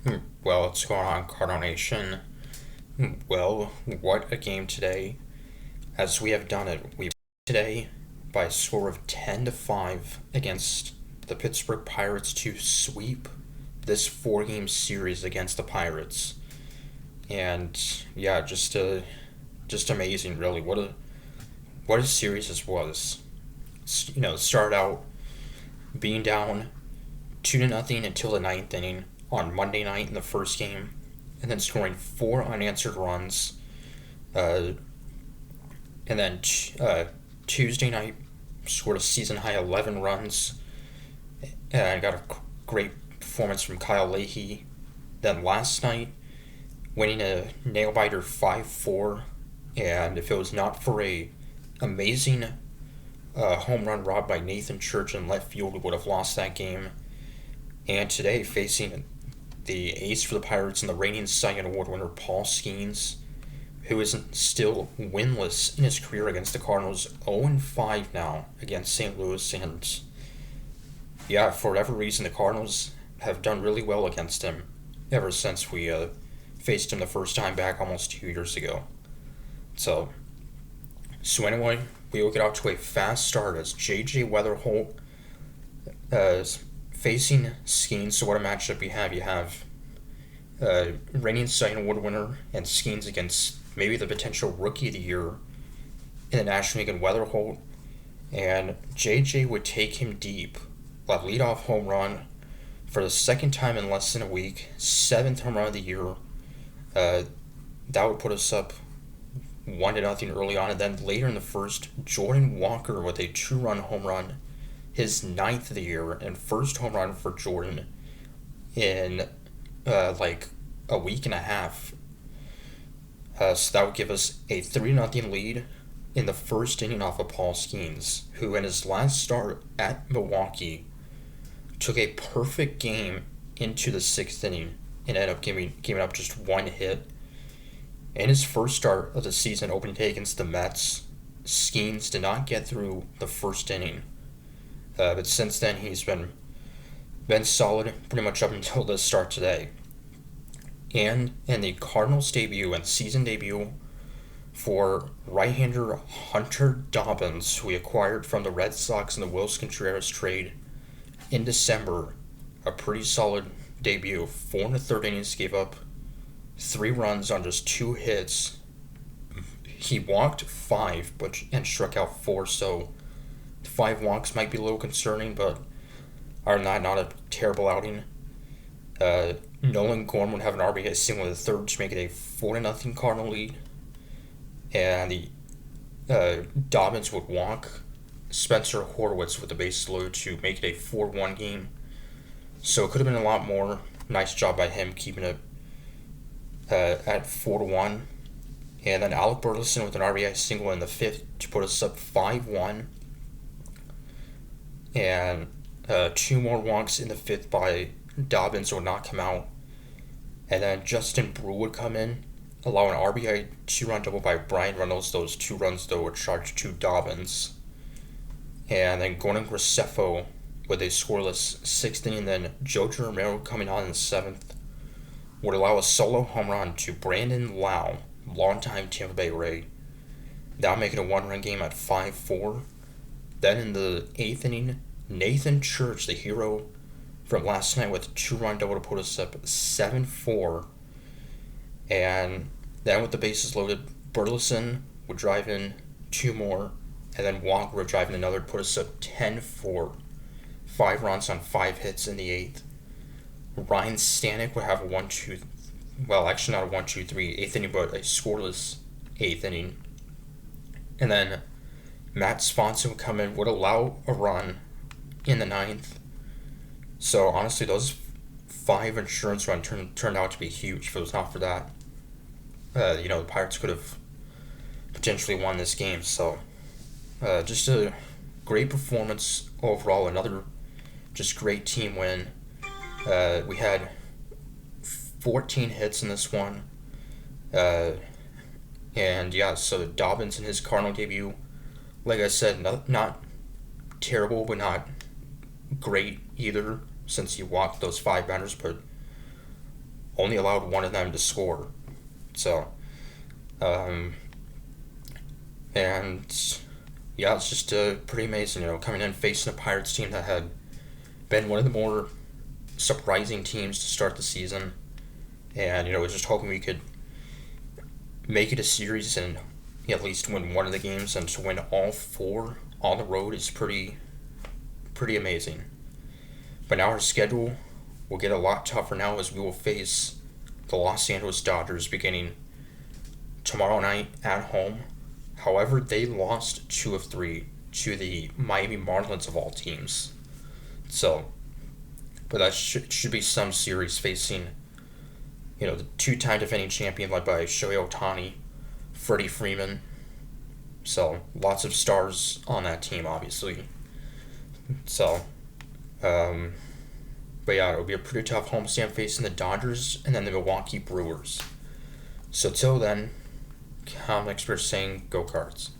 Well, what's going on, Cardinal Nation? Well, what a game today. As we have done it, we won today by a score of 10-5 against the Pittsburgh Pirates to sweep this four-game series against the Pirates. And yeah, just amazing, really. What a series this was. Started out being down 2-0 until the ninth inning on Monday night in the first game, and then scoring four unanswered runs. Uh, and then Tuesday night scored a season high 11 runs and got a great performance from Kyle Leahy. Then last night, winning a nail biter 5-4, and if it was not for a amazing home run robbed by Nathan Church in left field, we would have lost that game. And today, facing the ace for the Pirates and the reigning Cy Young Award winner Paul Skeens, who is still winless in his career against the Cardinals, 0-5 now against St. Louis. And yeah, for whatever reason, the Cardinals have done really well against him ever since we faced him the first time back almost 2 years ago. So anyway, we will get off to a fast start as J.J. Weatherholt is facing Skeens. So what a matchup we have. You have reigning Cy Young Award winner and Skeens against maybe the potential Rookie of the Year in the National League in Weatherholt. And J.J. would take him deep. A leadoff home run for the second time in less than a week. Seventh home run of the year. That would put us up 1-0 early on. And then later in the first, Jordan Walker with a two-run home run. His ninth of the year and first home run for Jordan in like a week and a half. So that would give us a 3-0 lead in the first inning off of Paul Skeens, who in his last start at Milwaukee took a perfect game into the sixth inning and ended up giving up just one hit. In his first start of the season opening day against the Mets, Skeens did not get through the first inning. But since then, he's been solid pretty much up until the start today. And in the Cardinals debut and season debut for right-hander Hunter Dobbins, who we acquired from the Red Sox in the Wilson Contreras trade in December, a pretty solid debut. 4 and a third innings, gave up 3 runs on just 2 hits. He walked 5 and struck out 4, so 5 walks might be a little concerning, but other than that, not a terrible outing. Nolan Gorman would have an RBI single in the third to make it a 4-0 Cardinal lead. And the Dobbins would walk Spencer Horwitz with the bases loaded to make it a 4-1 game. So it could have been a lot more. Nice job by him keeping it at 4-1. And then Alec Burleson with an RBI single in the fifth to put us up 5-1. And 2 more walks in the fifth by Dobbins would not come out. And then Justin Brew would come in, allow an RBI 2-run double by Brian Reynolds. Those 2 runs, though, were charged to Dobbins. And then Gordon Graceffo with a scoreless 6th inning. Then Joe Romero coming on in the 7th would allow a solo home run to Brandon Lau, longtime Tampa Bay Ray. That would make it a 1-run game at 5-4. Then in the 8th inning, Nathan Church, the hero from last night, with a 2-run double to put us up 7-4. And then with the bases loaded, Burleson would drive in 2 more, and then Walker would drive in another to put us up 10-4. 5 runs on 5 hits in the 8th. Ryan Stanek would have a 1-2, well, actually not a 1-2-3 8th inning, but a scoreless 8th inning. And then Matt Swanson would come in, would allow a run in the 9th. So honestly, those 5 insurance runs turned out to be huge. If it was not for that, the Pirates could have potentially won this game. So just a great performance overall. Another just great team win. We had 14 hits in this one. And yeah, so Dobbins in his Cardinal debut, like I said, not terrible, but not great either, since he walked those 5 batters, but only allowed one of them to score. So, um, and yeah, it's just pretty amazing, coming in facing a Pirates team that had been one of the more surprising teams to start the season. And, just hoping we could make it a series and at least win one of the games, and to win all four on the road is pretty amazing. But now our schedule will get a lot tougher now, as we will face the Los Angeles Dodgers beginning tomorrow night at home. However, they lost 2 of 3 to the Miami Marlins of all teams. So, but that should be some series facing, the two-time defending champion led by Shohei Ohtani, Freddie Freeman. So, lots of stars on that team, obviously. So, but yeah, it'll be a pretty tough homestand facing the Dodgers and then the Milwaukee Brewers. So till then, comics were saying, go Cards.